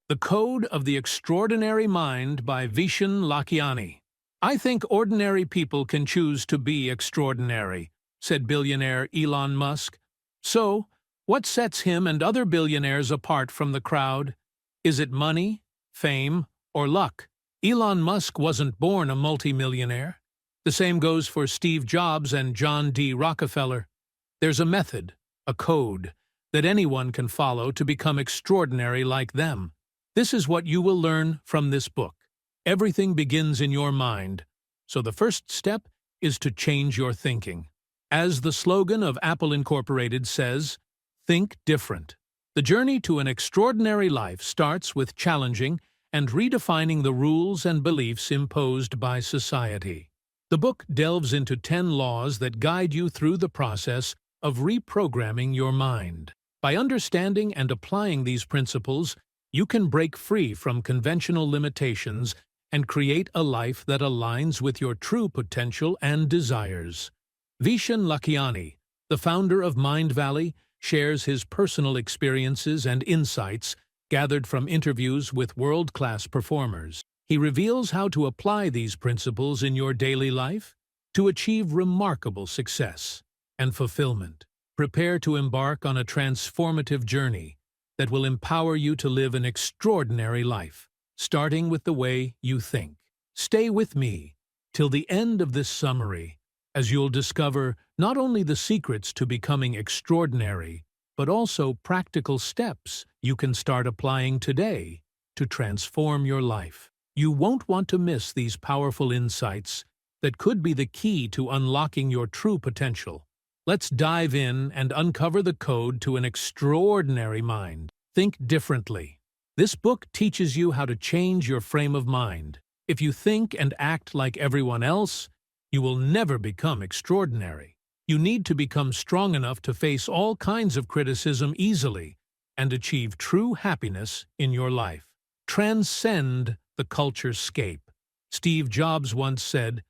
The Code of the Extraordinary Mind by Vishen Lakhiani. I think ordinary people can choose to be extraordinary, said billionaire Elon Musk. So, what sets him and other billionaires apart from the crowd? Is it money, fame, or luck? Elon Musk wasn't born a multimillionaire. The same goes for Steve Jobs and John D. Rockefeller. There's a method, a code, that anyone can follow to become extraordinary like them. This is what you will learn from this book. Everything begins in your mind, so the first step is to change your thinking. As the slogan of Apple Incorporated says, think different. The journey to an extraordinary life starts with challenging and redefining the rules and beliefs imposed by society. The book delves into 10 laws that guide you through the process of reprogramming your mind. By understanding and applying these principles, you can break free from conventional limitations and create a life that aligns with your true potential and desires. Vishen Lakhiani, the founder of Mind Valley, shares his personal experiences and insights gathered from interviews with world-class performers. He reveals how to apply these principles in your daily life to achieve remarkable success and fulfillment. Prepare to embark on a transformative journey that will empower you to live an extraordinary life, starting with the way you think. Stay with me till the end of this summary, as you'll discover not only the secrets to becoming extraordinary, but also practical steps you can start applying today to transform your life. You won't want to miss these powerful insights that could be the key to unlocking your true potential. Let's dive in and uncover the code to an extraordinary mind. Think differently. This book teaches you how to change your frame of mind. If you think and act like everyone else, you will never become extraordinary. You need to become strong enough to face all kinds of criticism easily and achieve true happiness in your life. Transcend the culturescape. Steve Jobs once said,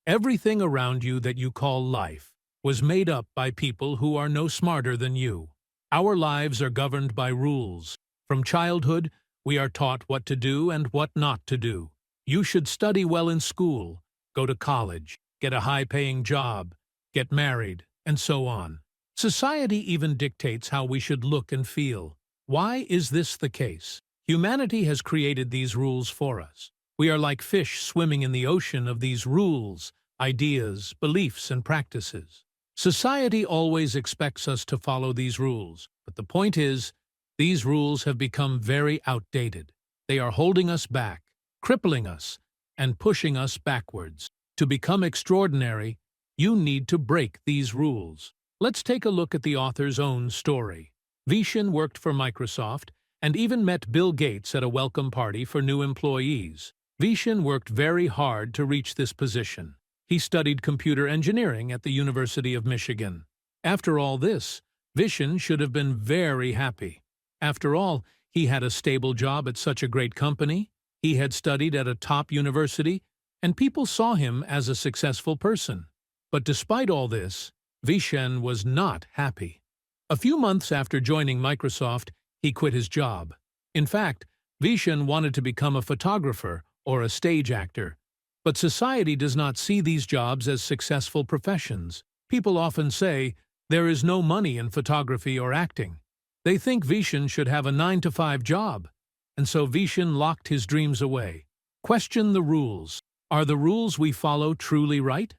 "Everything around you that you call life was made up by people who are no smarter than you." Our lives are governed by rules. From childhood, we are taught what to do and what not to do. You should study well in school, go to college, get a high-paying job, get married, and so on. Society even dictates how we should look and feel. Why is this the case? Humanity has created these rules for us. We are like fish swimming in the ocean of these rules, ideas, beliefs, and practices. Society always expects us to follow these rules, but the point is, these rules have become very outdated. They are holding us back, crippling us, and pushing us backwards. To become extraordinary, you need to break these rules. Let's take a look at the author's own story. Vishen worked for Microsoft and even met Bill Gates at a welcome party for new employees. Vishen worked very hard to reach this position. He studied computer engineering at the University of Michigan. After all this, Vishen should have been very happy. After all, he had a stable job at such a great company, he had studied at a top university, and people saw him as a successful person. But despite all this, Vishen was not happy. A few months after joining Microsoft, he quit his job. In fact, Vishen wanted to become a photographer or a stage actor. But society does not see these jobs as successful professions. People often say, there is no money in photography or acting. They think Vishen should have a 9-to-5 job, and so Vishen locked his dreams away. Question the rules. Are the rules we follow truly right?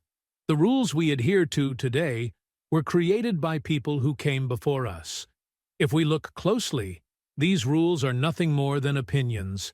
The rules we adhere to today were created by people who came before us. If we look closely, these rules are nothing more than opinions,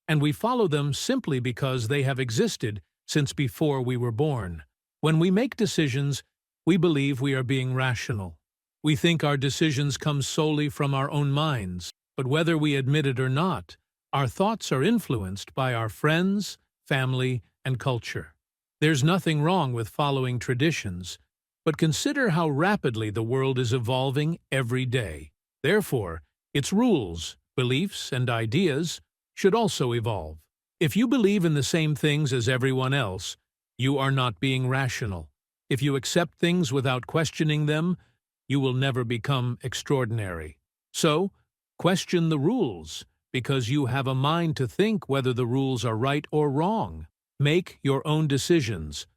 and we follow them simply because they have existed since before we were born. When we make decisions, we believe we are being rational. We think our decisions come solely from our own minds, but whether we admit it or not, our thoughts are influenced by our friends, family, and culture. There's nothing wrong with following traditions, but consider how rapidly the world is evolving every day. Therefore, its rules, beliefs, and ideas should also evolve. If you believe in the same things as everyone else, you are not being rational. If you accept things without questioning them, you will never become extraordinary. So, question the rules. because you have a mind to think whether the rules are right or wrong. Make your own decisions.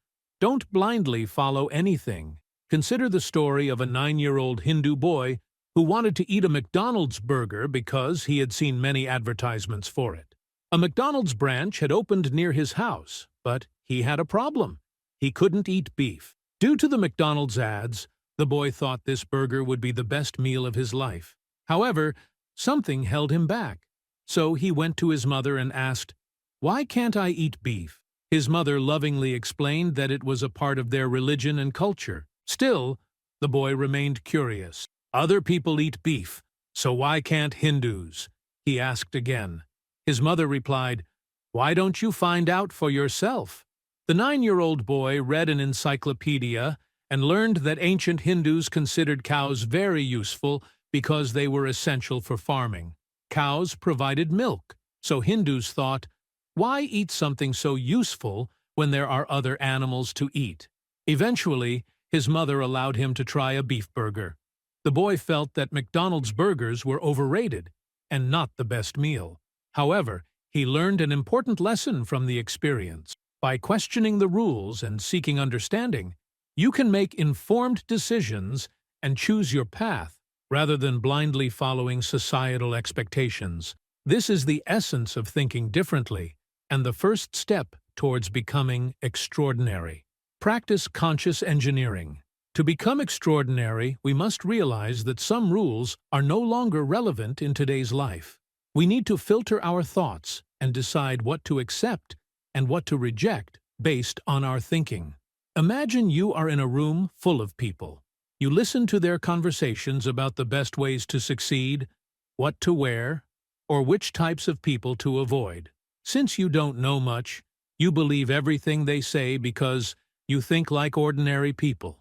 Don't blindly follow anything. Consider the story of a 9-year-old Hindu boy who wanted to eat a McDonald's burger because he had seen many advertisements for it. A McDonald's branch had opened near his house, but he had a problem. He couldn't eat beef. Due to the McDonald's ads, the boy thought this burger would be the best meal of his life. However, something held him back. So he went to his mother and asked, "Why can't I eat beef?" His mother lovingly explained that it was a part of their religion and culture. Still, the boy remained curious. "Other people eat beef, so why can't Hindus?" he asked again. His mother replied, "Why don't you find out for yourself?" The 9-year-old boy read an encyclopedia and learned that ancient Hindus considered cows very useful because they were essential for farming. Cows provided milk, so Hindus thought, why eat something so useful when there are other animals to eat? Eventually, his mother allowed him to try a beef burger. The boy felt that McDonald's burgers were overrated and not the best meal. However, he learned an important lesson from the experience. By questioning the rules and seeking understanding, you can make informed decisions and choose your path rather than blindly following societal expectations. This is the essence of thinking differently and the first step towards becoming extraordinary. Practice conscious engineering. To become extraordinary, we must realize that some rules are no longer relevant in today's life. We need to filter our thoughts and decide what to accept and what to reject based on our thinking. Imagine you are in a room full of people. You listen to their conversations about the best ways to succeed, what to wear, or which types of people to avoid. Since you don't know much, you believe everything they say because you think like ordinary people.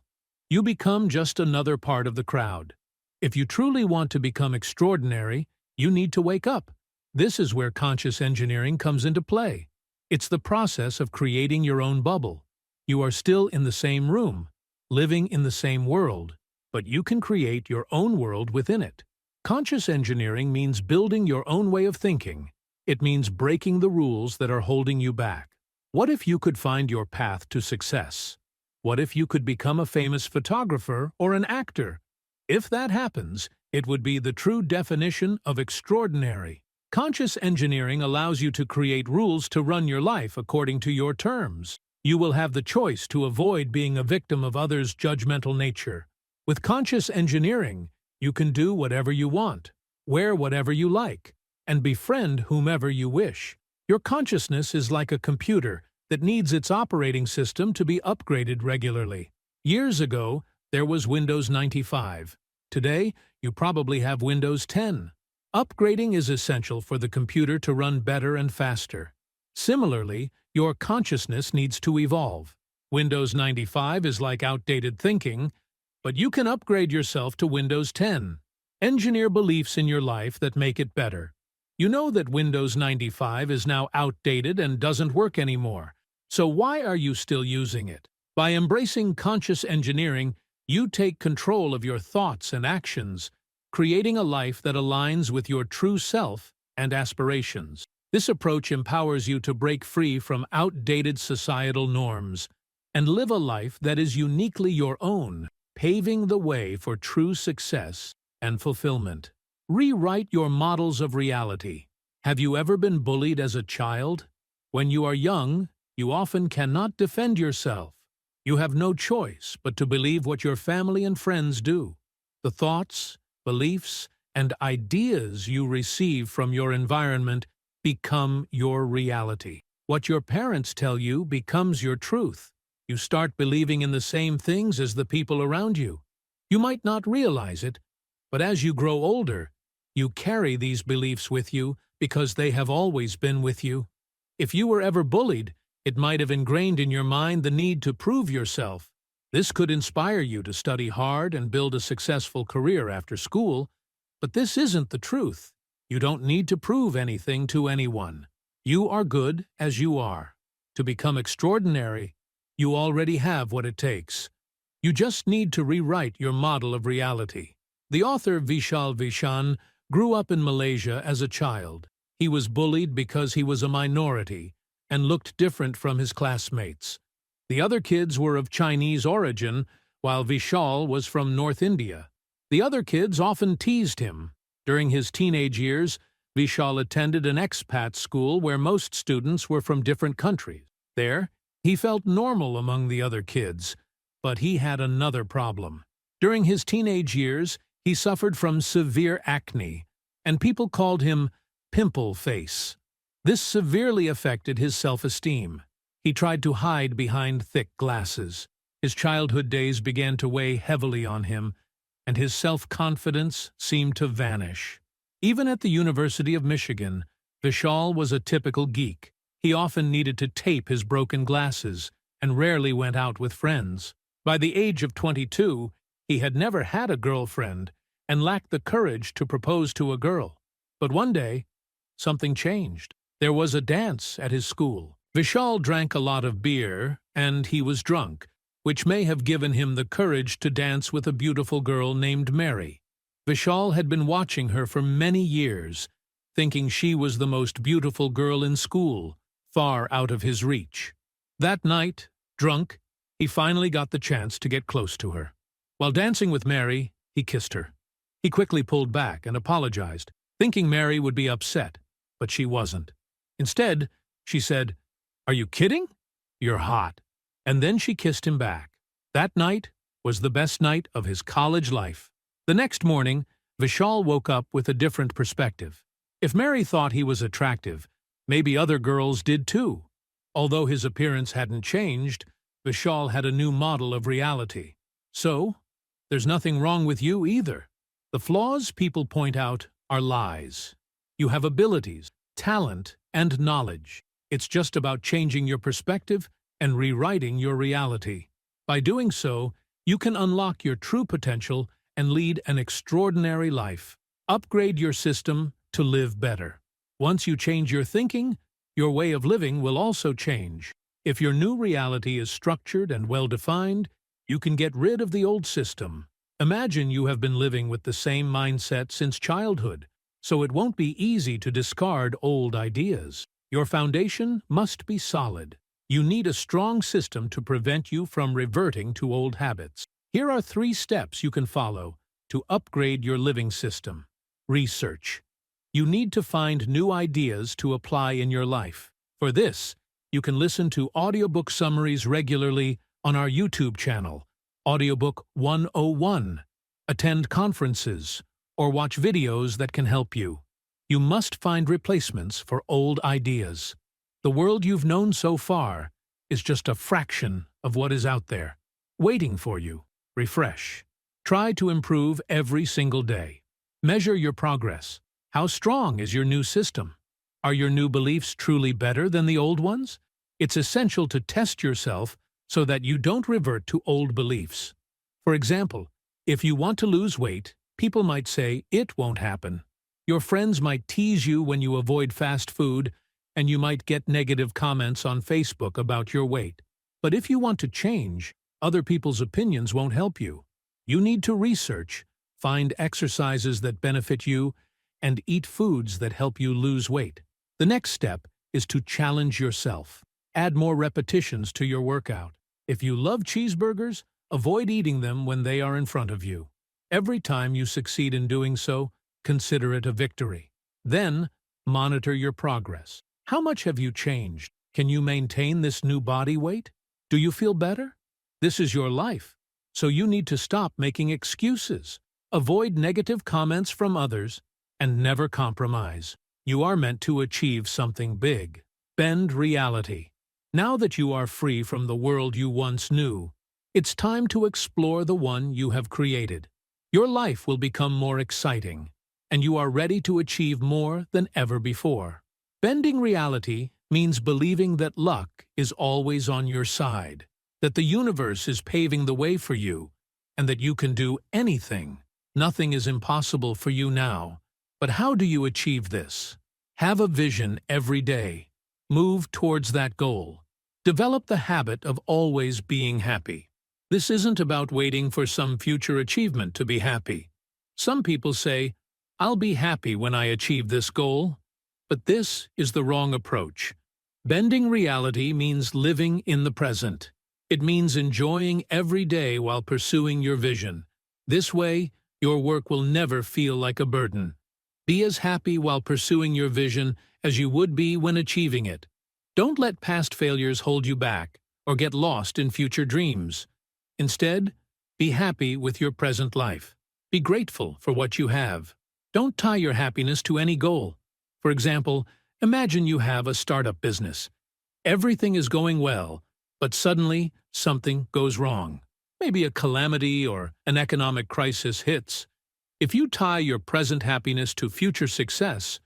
You become just another part of the crowd. If you truly want to become extraordinary, you need to wake up. This is where conscious engineering comes into play. It's the process of creating your own bubble. You are still in the same room, living in the same world, but you can create your own world within it. Conscious engineering means building your own way of thinking. It means breaking the rules that are holding you back. What if you could find your path to success? What if you could become a famous photographer or an actor? If that happens, it would be the true definition of extraordinary. Conscious engineering allows you to create rules to run your life according to your terms. You will have the choice to avoid being a victim of others' judgmental nature. With conscious engineering, you can do whatever you want, wear whatever you like, and befriend whomever you wish. Your consciousness is like a computer that needs its operating system to be upgraded regularly. Years ago, there was Windows 95. Today, you probably have Windows 10. Upgrading is essential for the computer to run better and faster. Similarly, your consciousness needs to evolve. Windows 95 is like outdated thinking, but you can upgrade yourself to Windows 10. Engineer beliefs in your life that make it better. You know that Windows 95 is now outdated and doesn't work anymore. So why are you still using it? By embracing conscious engineering, you take control of your thoughts and actions, creating a life that aligns with your true self and aspirations. This approach empowers you to break free from outdated societal norms and live a life that is uniquely your own, paving the way for true success and fulfillment. Rewrite your models of reality. Have you ever been bullied as a child? When you are young, you often cannot defend yourself. You have no choice but to believe what your family and friends do. The thoughts, beliefs, and ideas you receive from your environment become your reality. What your parents tell you becomes your truth. You start believing in the same things as the people around you. You might not realize it, but as you grow older, you carry these beliefs with you because they have always been with you. If you were ever bullied, it might have ingrained in your mind the need to prove yourself. This could inspire you to study hard and build a successful career after school, but this isn't the truth. You don't need to prove anything to anyone. You are good as you are. To become extraordinary, you already have what it takes. You just need to rewrite your model of reality. The author Vishen Lakhiani grew up in Malaysia as a child. He was bullied because he was a minority and looked different from his classmates. The other kids were of Chinese origin, while Vishal was from North India. The other kids often teased him. During his teenage years, Vishal attended an expat school where most students were from different countries. There, he felt normal among the other kids, but he had another problem. During his teenage years, he suffered from severe acne, and people called him pimple face. This severely affected his self-esteem. He tried to hide behind thick glasses. His childhood days began to weigh heavily on him, and his self-confidence seemed to vanish. Even at the University of Michigan, Vishal was a typical geek. He often needed to tape his broken glasses and rarely went out with friends. By the age of 22, he had never had a girlfriend and lacked the courage to propose to a girl. But one day, something changed. There was a dance at his school. Vishal drank a lot of beer, and he was drunk, which may have given him the courage to dance with a beautiful girl named Mary. Vishal had been watching her for many years, thinking she was the most beautiful girl in school, far out of his reach. That night, drunk, he finally got the chance to get close to her. While dancing with Mary, he kissed her. He quickly pulled back and apologized, thinking Mary would be upset, but she wasn't. Instead, she said, "Are you kidding? You're hot." And then she kissed him back. That night was the best night of his college life. The next morning, Vishal woke up with a different perspective. If Mary thought he was attractive, maybe other girls did too. Although his appearance hadn't changed, Vishal had a new model of reality. So, there's nothing wrong with you either. The flaws people point out are lies. You have abilities, talent, and knowledge. It's just about changing your perspective and rewriting your reality. By doing so, you can unlock your true potential and lead an extraordinary life. Upgrade your system to live better. Once you change your thinking, your way of living will also change. If your new reality is structured and well-defined, you can get rid of the old system. Imagine you have been living with the same mindset since childhood, so it won't be easy to discard old ideas. Your foundation must be solid. You need a strong system to prevent you from reverting to old habits. Here are 3 steps you can follow to upgrade your living system. Research. You need to find new ideas to apply in your life. For this, you can listen to audiobook summaries regularly on our YouTube channel, Audiobook 101, attend conferences, or watch videos that can help you. You must find replacements for old ideas. The world you've known so far is just a fraction of what is out there, waiting for you. Refresh. Try to improve every single day. Measure your progress. How strong is your new system? Are your new beliefs truly better than the old ones? It's essential to test yourself so that you don't revert to old beliefs. For example, if you want to lose weight, people might say it won't happen. Your friends might tease you when you avoid fast food, and you might get negative comments on Facebook about your weight. But if you want to change, other people's opinions won't help you. You need to research, find exercises that benefit you, and eat foods that help you lose weight. The next step is to challenge yourself. Add more repetitions to your workout. If you love cheeseburgers, avoid eating them when they are in front of you. Every time you succeed in doing so, consider it a victory. Then, monitor your progress. How much have you changed? Can you maintain this new body weight? Do you feel better? This is your life, so you need to stop making excuses. Avoid negative comments from others, and never compromise. You are meant to achieve something big. Bend reality. Now that you are free from the world you once knew, it's time to explore the one you have created. Your life will become more exciting, and you are ready to achieve more than ever before. Bending reality means believing that luck is always on your side, that the universe is paving the way for you, and that you can do anything. Nothing is impossible for you now. But how do you achieve this? Have a vision every day. Move towards that goal. Develop the habit of always being happy. This isn't about waiting for some future achievement to be happy. Some people say, "I'll be happy when I achieve this goal." But this is the wrong approach. Bending reality means living in the present. It means enjoying every day while pursuing your vision. This way, your work will never feel like a burden. Be as happy while pursuing your vision as you would be when achieving it. Don't let past failures hold you back or get lost in future dreams. Instead, be happy with your present life. Be grateful for what you have. Don't tie your happiness to any goal. For example, imagine you have a startup business. Everything is going well, but suddenly something goes wrong. Maybe a calamity or an economic crisis hits. If you tie your present happiness to future success,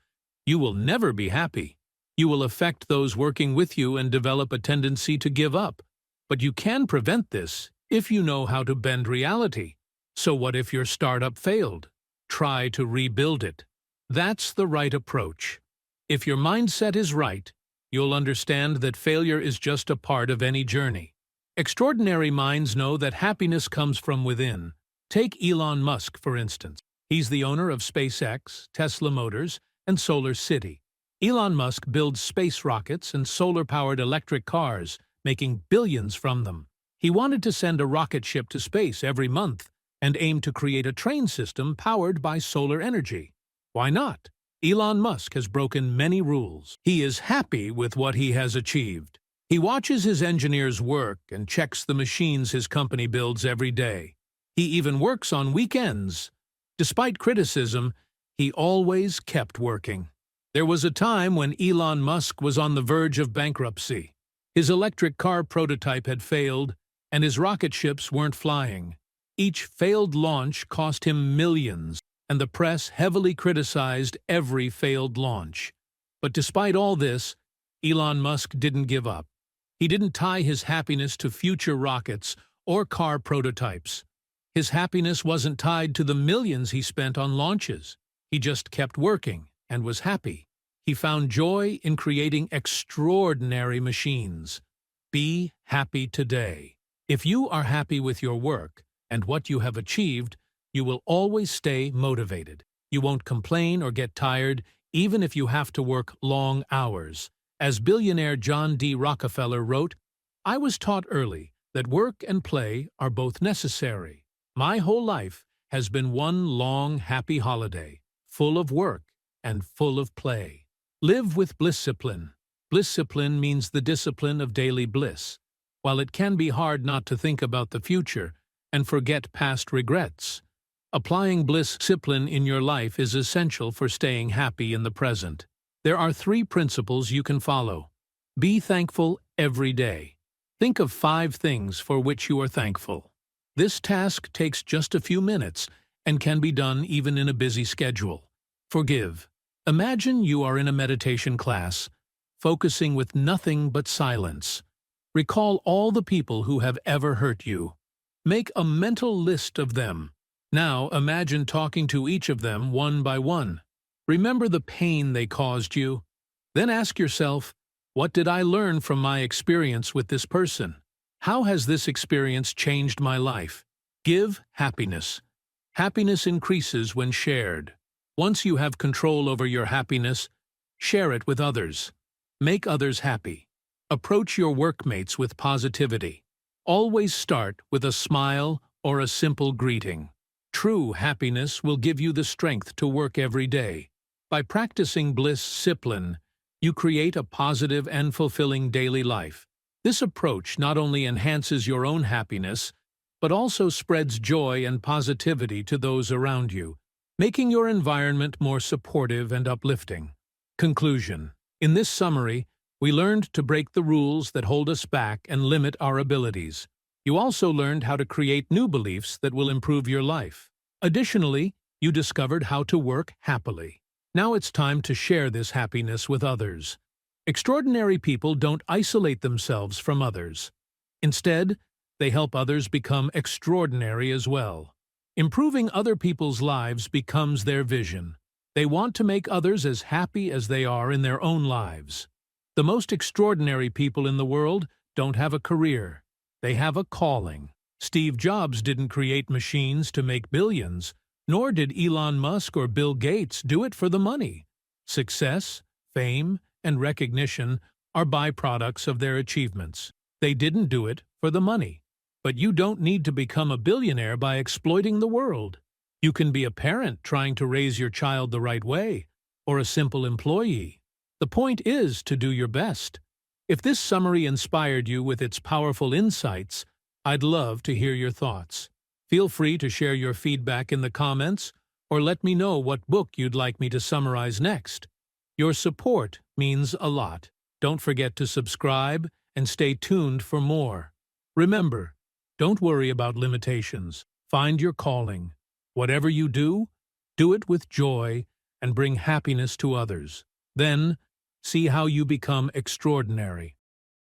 you will never be happy. You will affect those working with you and develop a tendency to give up. But you can prevent this if you know how to bend reality. So what if your startup failed? Try to rebuild it. That's the right approach. If your mindset is right, you'll understand that failure is just a part of any journey. Extraordinary minds know that happiness comes from within. Take Elon Musk, for instance. He's the owner of SpaceX, Tesla Motors, and Solar City. Elon Musk builds space rockets and solar-powered electric cars, making billions from them. He wanted to send a rocket ship to space every month and aimed to create a train system powered by solar energy. Why not? Elon Musk has broken many rules. He is happy with what he has achieved. He watches his engineers work and checks the machines his company builds every day. He even works on weekends. Despite criticism, he always kept working. There was a time when Elon Musk was on the verge of bankruptcy. His electric car prototype had failed, and his rocket ships weren't flying. Each failed launch cost him millions, and the press heavily criticized every failed launch. But despite all this, Elon Musk didn't give up. He didn't tie his happiness to future rockets or car prototypes. His happiness wasn't tied to the millions he spent on launches. He just kept working and was happy. He found joy in creating extraordinary machines. Be happy today. If you are happy with your work and what you have achieved, you will always stay motivated. You won't complain or get tired, even if you have to work long hours. As billionaire John D. Rockefeller wrote, "I was taught early that work and play are both necessary. My whole life has been one long, happy holiday, full of work and full of play." Live with blisscipline. Blisscipline means the discipline of daily bliss. While it can be hard not to think about the future and forget past regrets, applying blisscipline in your life is essential for staying happy in the present. There are 3 principles you can follow. Be thankful every day. Think of 5 things for which you are thankful. This task takes just a few minutes and can be done even in a busy schedule. Forgive. Imagine you are in a meditation class, focusing with nothing but silence. Recall all the people who have ever hurt you. Make a mental list of them. Now imagine talking to each of them one by one. Remember the pain they caused you. Then ask yourself, what did I learn from my experience with this person? How has this experience changed my life? Give happiness. Happiness increases when shared. Once you have control over your happiness, share it with others. Make others happy. Approach your workmates with positivity. Always start with a smile or a simple greeting. True happiness will give you the strength to work every day. By practicing blisscipline, you create a positive and fulfilling daily life. This approach not only enhances your own happiness, but also spreads joy and positivity to those around you, making your environment more supportive and uplifting. Conclusion. In this summary, we learned to break the rules that hold us back and limit our abilities. You also learned how to create new beliefs that will improve your life. Additionally, you discovered how to work happily. Now it's time to share this happiness with others. Extraordinary people don't isolate themselves from others. Instead, they help others become extraordinary as well. Improving other people's lives becomes their vision. They want to make others as happy as they are in their own lives. The most extraordinary people in the world don't have a career. They have a calling. Steve Jobs didn't create machines to make billions, nor did Elon Musk or Bill Gates do it for the money. Success, fame, and recognition are byproducts of their achievements. They didn't do it for the money. But you don't need to become a billionaire by exploiting the world. You can be a parent trying to raise your child the right way, or a simple employee. The point is to do your best. If this summary inspired you with its powerful insights, I'd love to hear your thoughts. Feel free to share your feedback in the comments, or let me know what book you'd like me to summarize next. Your support means a lot. Don't forget to subscribe and stay tuned for more. Remember, don't worry about limitations. Find your calling. Whatever you do it with joy and bring happiness to others. Then, see how you become extraordinary.